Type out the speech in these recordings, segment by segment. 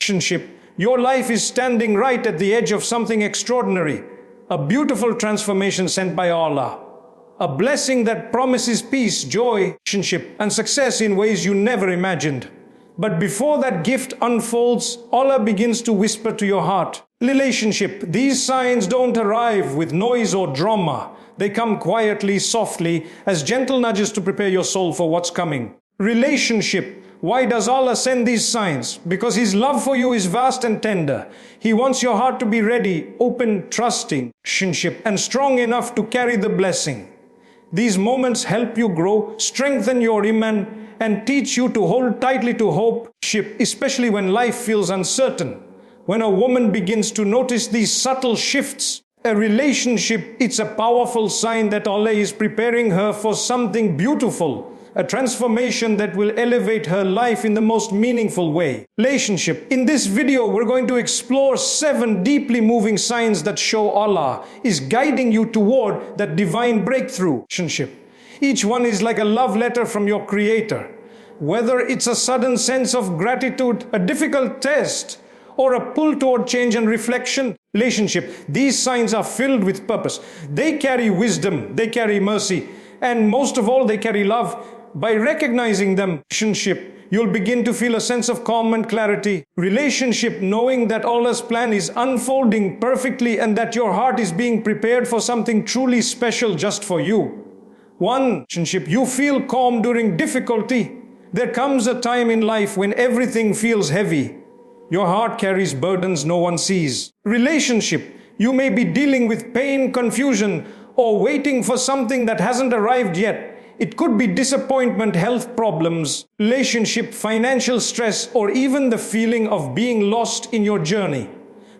Relationship. Your life is standing right at the edge of something extraordinary. A beautiful transformation sent by Allah. A blessing that promises peace, joy, relationship, and success in ways you never imagined. But before that gift unfolds, Allah begins to whisper to your heart. Relationship. These signs don't arrive with noise or drama. They come quietly, softly, as gentle nudges to prepare your soul for what's coming. Relationship. Why does Allah send these signs? Because His love for you is vast and tender. He wants your heart to be ready, open, trusting, relationship, and strong enough to carry the blessing. These moments help you grow, strengthen your iman, and teach you to hold tightly to hope, especially when life feels uncertain. When a woman begins to notice these subtle shifts, a relationship, it's a powerful sign that Allah is preparing her for something beautiful, a transformation that will elevate her life in the most meaningful way. Relationship. In this video, we're going to explore 7 deeply moving signs that show Allah is guiding you toward that divine breakthrough. Relationship. Each one is like a love letter from your Creator. Whether it's a sudden sense of gratitude, a difficult test, or a pull toward change and reflection. Relationship. These signs are filled with purpose. They carry wisdom, they carry mercy, and most of all, they carry love. By recognizing them, relationship, you'll begin to feel a sense of calm and clarity. Relationship, knowing that Allah's plan is unfolding perfectly and that your heart is being prepared for something truly special just for you. 1. Relationship, you feel calm during difficulty. There comes a time in life when everything feels heavy. Your heart carries burdens no one sees. Relationship, you may be dealing with pain, confusion, or waiting for something that hasn't arrived yet. It could be disappointment, health problems, relationship, financial stress, or even the feeling of being lost in your journey.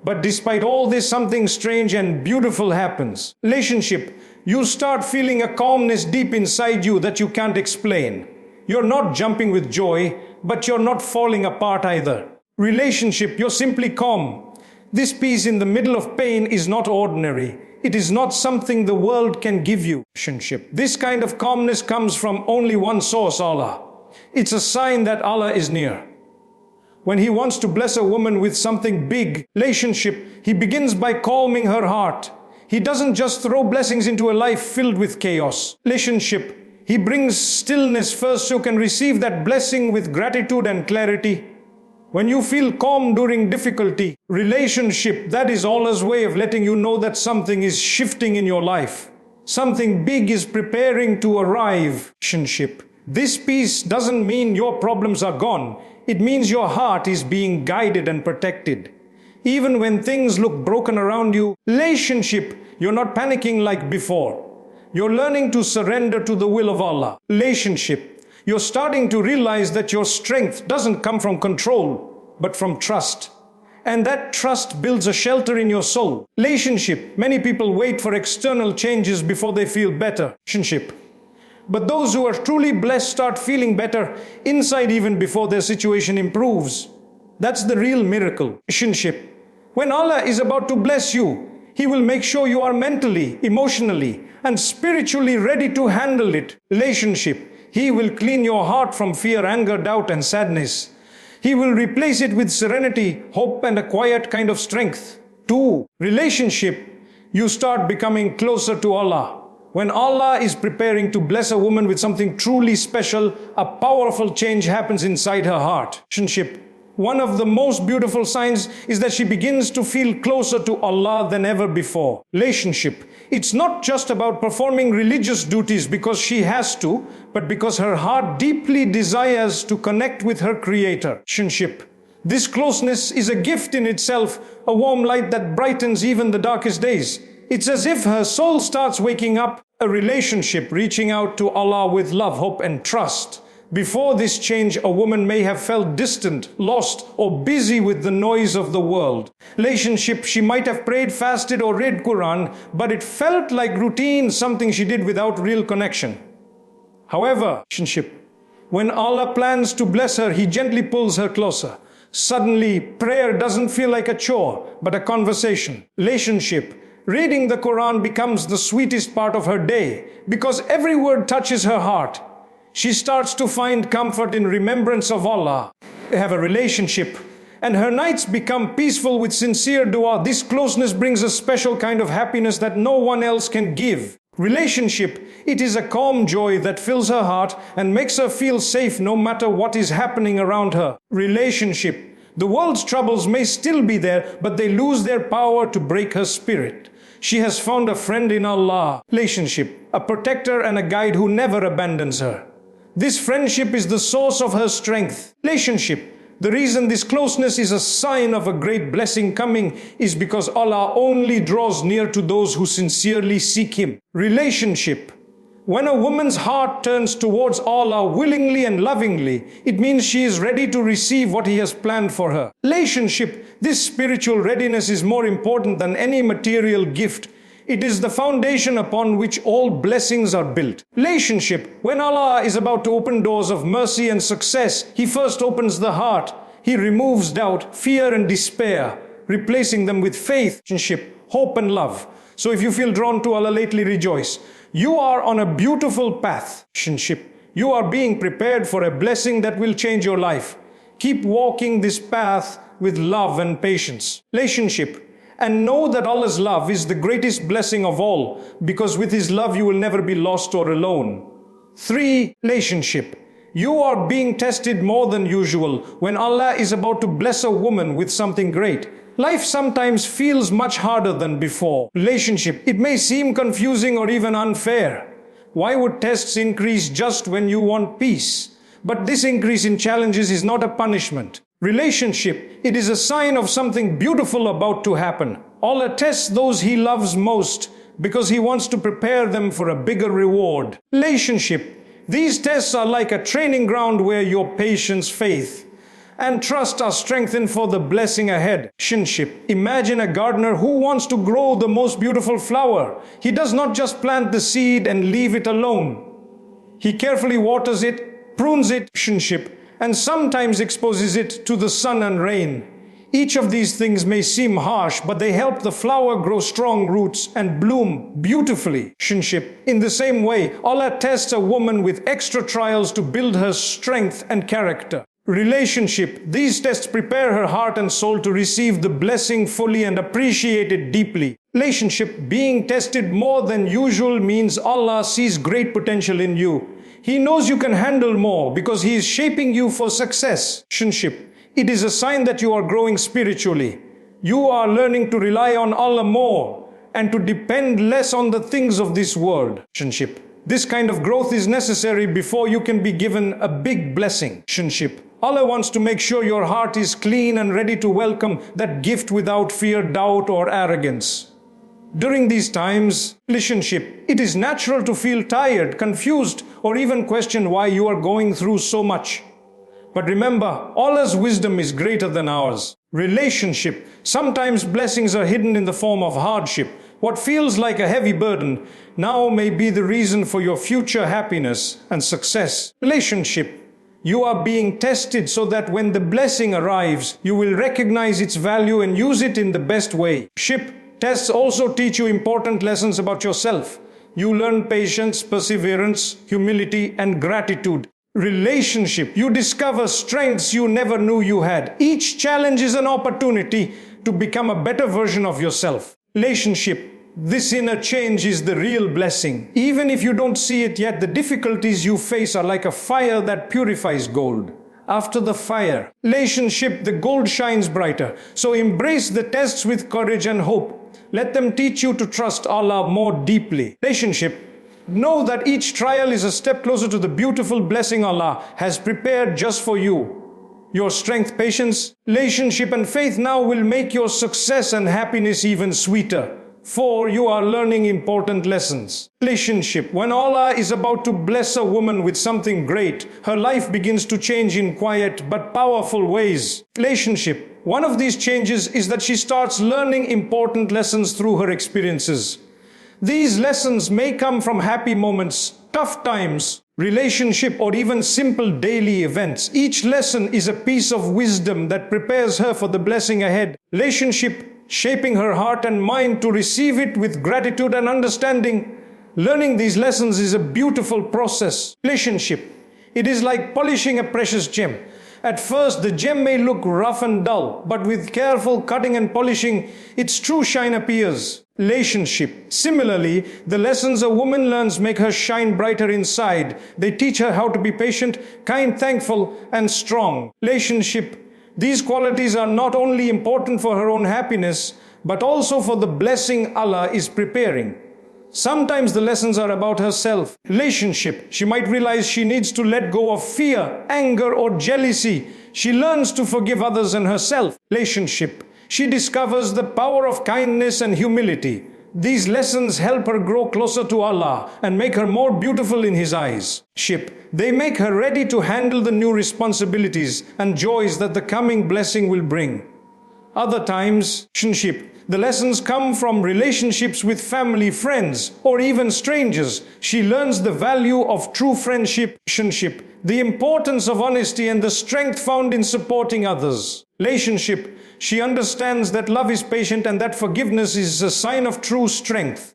But despite all this, something strange and beautiful happens. Relationship, you start feeling a calmness deep inside you that you can't explain. You're not jumping with joy, but you're not falling apart either. Relationship, you're simply calm. This peace in the middle of pain is not ordinary. It is not something the world can give you. Relationship. This kind of calmness comes from only one source, Allah. It's a sign that Allah is near. When He wants to bless a woman with something big, relationship, He begins by calming her heart. He doesn't just throw blessings into a life filled with chaos. Relationship, He brings stillness first so you can receive that blessing with gratitude and clarity. When you feel calm during difficulty, relationship, that is Allah's way of letting you know that something is shifting in your life. Something big is preparing to arrive. Relationship. This peace doesn't mean your problems are gone. It means your heart is being guided and protected. Even when things look broken around you, relationship, you're not panicking like before. You're learning to surrender to the will of Allah. Relationship. You're starting to realize that your strength doesn't come from control, but from trust. And that trust builds a shelter in your soul. Relationship. Many people wait for external changes before they feel better. Relationship. But those who are truly blessed start feeling better inside even before their situation improves. That's the real miracle. Relationship. When Allah is about to bless you, He will make sure you are mentally, emotionally, and spiritually ready to handle it. Relationship. He will clean your heart from fear, anger, doubt, and sadness. He will replace it with serenity, hope, and a quiet kind of strength. 2. Relationship. You start becoming closer to Allah. When Allah is preparing to bless a woman with something truly special, a powerful change happens inside her heart. Relationship. One of the most beautiful signs is that she begins to feel closer to Allah than ever before. Relationship. It's not just about performing religious duties because she has to, but because her heart deeply desires to connect with her Creator. Relationship. This closeness is a gift in itself, a warm light that brightens even the darkest days. It's as if her soul starts waking up, a relationship reaching out to Allah with love, hope, and trust. Before this change, a woman may have felt distant, lost, or busy with the noise of the world. Relationship, she might have prayed, fasted, or read Qur'an, but it felt like routine, something she did without real connection. However, relationship, when Allah plans to bless her, He gently pulls her closer. Suddenly, prayer doesn't feel like a chore, but a conversation. Relationship, reading the Qur'an becomes the sweetest part of her day, because every word touches her heart. She starts to find comfort in remembrance of Allah. They have a relationship. and her nights become peaceful with sincere dua. This closeness brings a special kind of happiness that no one else can give. Relationship, it is a calm joy that fills her heart and makes her feel safe no matter what is happening around her. Relationship, the world's troubles may still be there, but they lose their power to break her spirit. She has found a friend in Allah. Relationship, a protector and a guide who never abandons her. This friendship is the source of her strength. Relationship, the reason this closeness is a sign of a great blessing coming is because Allah only draws near to those who sincerely seek Him. Relationship, when a woman's heart turns towards Allah willingly and lovingly, it means she is ready to receive what He has planned for her. Relationship, this spiritual readiness is more important than any material gift. It is the foundation upon which all blessings are built. Relationship, when Allah is about to open doors of mercy and success, He first opens the heart. He removes doubt, fear and despair, replacing them with faith, hope and love. So if you feel drawn to Allah lately, rejoice. You are on a beautiful path. You are being prepared for a blessing that will change your life. Keep walking this path with love and patience. Relationship, and know that Allah's love is the greatest blessing of all, because with His love you will never be lost or alone. 3. Relationship. You are being tested more than usual when Allah is about to bless a woman with something great. Life sometimes feels much harder than before. Relationship, it may seem confusing or even unfair. Why would tests increase just when you want peace? But this increase in challenges is not a punishment. Relationship, it is a sign of something beautiful about to happen. Allah tests those He loves most because He wants to prepare them for a bigger reward. Relationship, these tests are like a training ground where your patience, faith, and trust are strengthened for the blessing ahead. Relationship, imagine a gardener who wants to grow the most beautiful flower. He does not just plant the seed and leave it alone. He carefully waters it, prunes it, relationship, and sometimes exposes it to the sun and rain. Each of these things may seem harsh, but they help the flower grow strong roots and bloom beautifully. Relationship, in the same way, Allah tests a woman with extra trials to build her strength and character. Relationship, these tests prepare her heart and soul to receive the blessing fully and appreciate it deeply. Relationship, being tested more than usual means Allah sees great potential in you. He knows you can handle more because He is shaping you for success. Relationship, it is a sign that you are growing spiritually. You are learning to rely on Allah more and to depend less on the things of this world. Relationship, this kind of growth is necessary before you can be given a big blessing. Relationship, Allah wants to make sure your heart is clean and ready to welcome that gift without fear, doubt or arrogance. During these times, relationship, it is natural to feel tired, confused, or even question why you are going through so much. But remember, Allah's wisdom is greater than ours. Relationship, sometimes blessings are hidden in the form of hardship. What feels like a heavy burden now may be the reason for your future happiness and success. Relationship, you are being tested so that when the blessing arrives, you will recognize its value and use it in the best way. Tests also teach you important lessons about yourself. You learn patience, perseverance, humility, and gratitude. Relationship, you discover strengths you never knew you had. Each challenge is an opportunity to become a better version of yourself. Relationship, this inner change is the real blessing. Even if you don't see it yet, the difficulties you face are like a fire that purifies gold. After the fire, relationship, the gold shines brighter. So embrace the tests with courage and hope. Let them teach you to trust Allah more deeply. Relationship, know that each trial is a step closer to the beautiful blessing Allah has prepared just for you. Your strength, patience, relationship and faith now will make your success and happiness even sweeter. For you are learning important lessons. Relationship, when Allah is about to bless a woman with something great, her life begins to change in quiet but powerful ways. Relationship, one of these changes is that she starts learning important lessons through her experiences. These lessons may come from happy moments, tough times, relationship, or even simple daily events. Each lesson is a piece of wisdom that prepares her for the blessing ahead. Relationship, shaping her heart and mind to receive it with gratitude and understanding. Learning these lessons is a beautiful process. Relationship, it is like polishing a precious gem. At first, the gem may look rough and dull, but with careful cutting and polishing, its true shine appears. Relationship. Similarly, the lessons a woman learns make her shine brighter inside. They teach her how to be patient, kind, thankful, and strong. Relationship. These qualities are not only important for her own happiness, but also for the blessing Allah is preparing. Sometimes the lessons are about herself. Relationship. She might realize she needs to let go of fear, anger, or jealousy. She learns to forgive others and herself. Relationship. She discovers the power of kindness and humility. These lessons help her grow closer to Allah and make her more beautiful in His eyes. They make her ready to handle the new responsibilities and joys that the coming blessing will bring. Other times, the lessons come from relationships with family, friends, or even strangers. She learns the value of true friendship, the importance of honesty, and the strength found in supporting others. Relationship. She understands that love is patient and that forgiveness is a sign of true strength.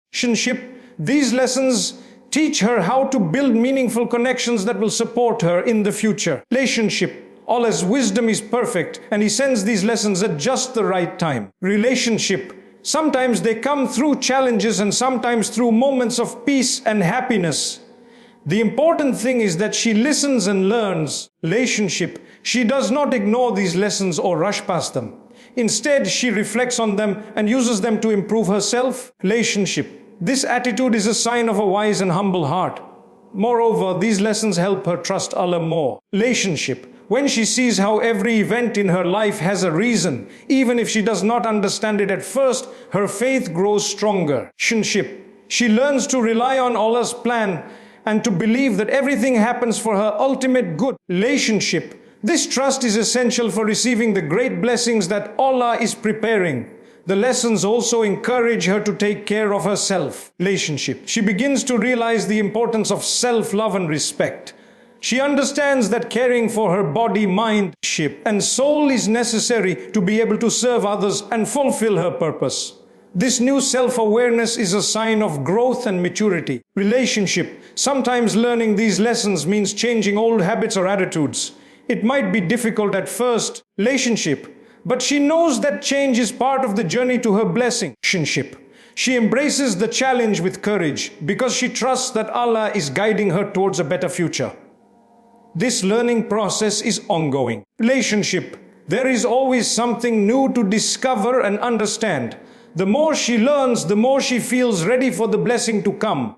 These lessons teach her how to build meaningful connections that will support her in the future. Relationship. Allah's wisdom is perfect and He sends these lessons at just the right time. Relationship. Sometimes they come through challenges and sometimes through moments of peace and happiness. The important thing is that she listens and learns. Relationship. She does not ignore these lessons or rush past them. Instead, she reflects on them and uses them to improve herself. Relationship. This attitude is a sign of a wise and humble heart. Moreover, these lessons help her trust Allah more. Relationship. When she sees how every event in her life has a reason, even if she does not understand it at first, her faith grows stronger. She learns to rely on Allah's plan and to believe that everything happens for her ultimate good. Relationship. This trust is essential for receiving the great blessings that Allah is preparing. The lessons also encourage her to take care of herself. Relationship. She begins to realize the importance of self-love and respect. She understands that caring for her body, mind, and soul is necessary to be able to serve others and fulfill her purpose. This new self-awareness is a sign of growth and maturity. Relationship. Sometimes learning these lessons means changing old habits or attitudes. It might be difficult at first. Relationship. But she knows that change is part of the journey to her blessing. She embraces the challenge with courage because she trusts that Allah is guiding her towards a better future. This learning process is ongoing. Relationship. There is always something new to discover and understand. The more she learns, the more she feels ready for the blessing to come.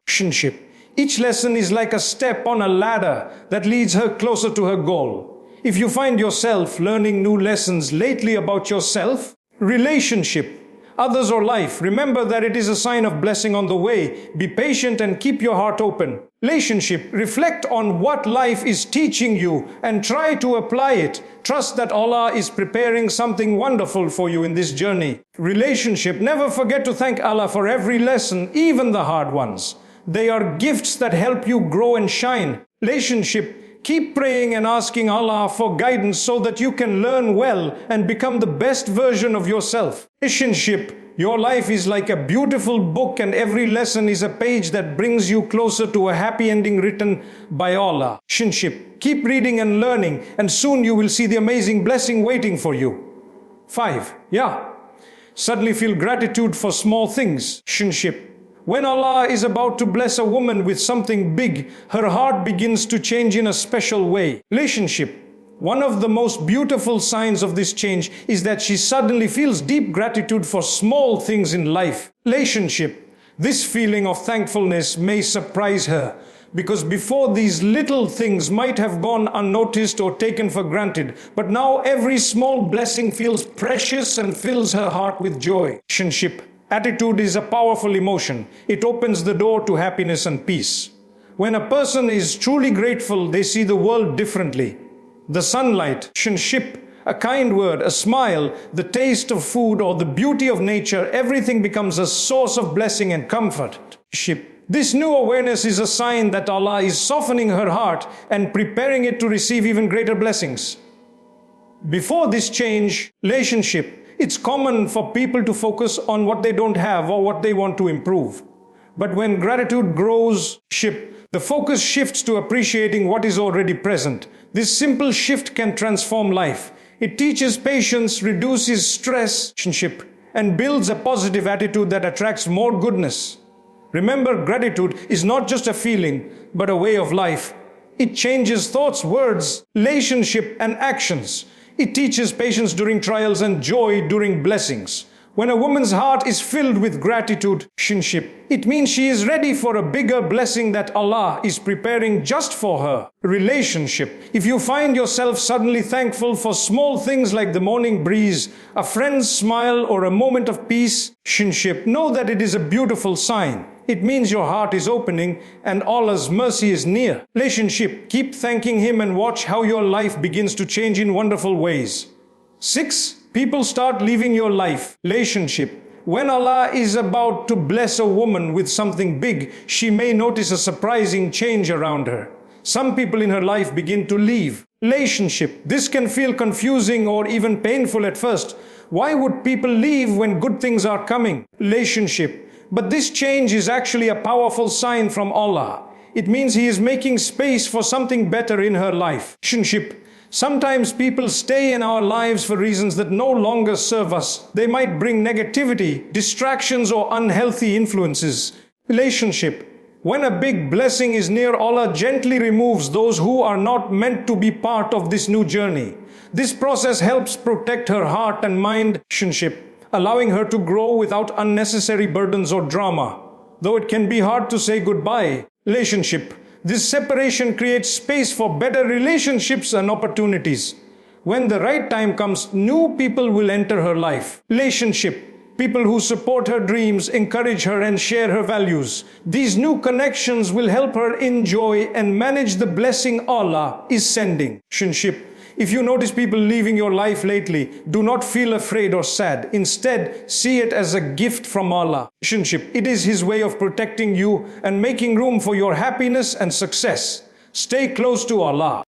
Each lesson is like a step on a ladder that leads her closer to her goal. If you find yourself learning new lessons lately about yourself, relationship, others, or life, remember that it is a sign of blessing on the way. Be patient and keep your heart open. Relationship. Reflect on what life is teaching you and try to apply it. Trust that Allah is preparing something wonderful for you in this journey. Relationship. Never forget to thank Allah for every lesson, even the hard ones. They are gifts that help you grow and shine. Relationship. Keep praying and asking Allah for guidance so that you can learn well and become the best version of yourself. Relationship. Your life is like a beautiful book and every lesson is a page that brings you closer to a happy ending written by Allah. Keep reading and learning and soon you will see the amazing blessing waiting for you. 5. Suddenly feel gratitude for small things. When Allah is about to bless a woman with something big, her heart begins to change in a special way. Relationship. One of the most beautiful signs of this change is that she suddenly feels deep gratitude for small things in life. Relationship. This feeling of thankfulness may surprise her, because before these little things might have gone unnoticed or taken for granted, but now every small blessing feels precious and fills her heart with joy. Relationship. Attitude is a powerful emotion. It opens the door to happiness and peace. When a person is truly grateful, they see the world differently. The sunlight, a kind word, a smile, the taste of food, or the beauty of nature, everything becomes a source of blessing and comfort. This new awareness is a sign that Allah is softening her heart and preparing it to receive even greater blessings. Before this change, relationship, it's common for people to focus on what they don't have or what they want to improve. But when gratitude grows, The focus shifts to appreciating what is already present. This simple shift can transform life. It teaches patience, reduces stress, and builds a positive attitude that attracts more goodness. Remember, gratitude is not just a feeling, but a way of life. It changes thoughts, words, relationship, and actions. It teaches patience during trials and joy during blessings. When a woman's heart is filled with gratitude, it means she is ready for a bigger blessing that Allah is preparing just for her. Relationship. If you find yourself suddenly thankful for small things like the morning breeze, a friend's smile, or a moment of peace, know that it is a beautiful sign. It means your heart is opening and Allah's mercy is near. Relationship. Keep thanking Him and watch how your life begins to change in wonderful ways. 6. People start leaving your life. Relationship. When Allah is about to bless a woman with something big, she may notice a surprising change around her. Some people in her life begin to leave. Relationship. This can feel confusing or even painful at first. Why would people leave when good things are coming? Relationship. But this change is actually a powerful sign from Allah. It means He is making space for something better in her life. Relationship. Sometimes people stay in our lives for reasons that no longer serve us. They might bring negativity, distractions, or unhealthy influences. Relationship. When a big blessing is near, Allah gently removes those who are not meant to be part of this new journey. This process helps protect her heart and mind, allowing her to grow without unnecessary burdens or drama. Though it can be hard to say goodbye. Relationship. This separation creates space for better relationships and opportunities. When the right time comes, new people will enter her life. Relationship. People who support her dreams, encourage her, and share her values. These new connections will help her enjoy and manage the blessing Allah is sending. Relationship. If you notice people leaving your life lately, do not feel afraid or sad. Instead, see it as a gift from Allah. Relationship. It is His way of protecting you and making room for your happiness and success. Stay close to Allah.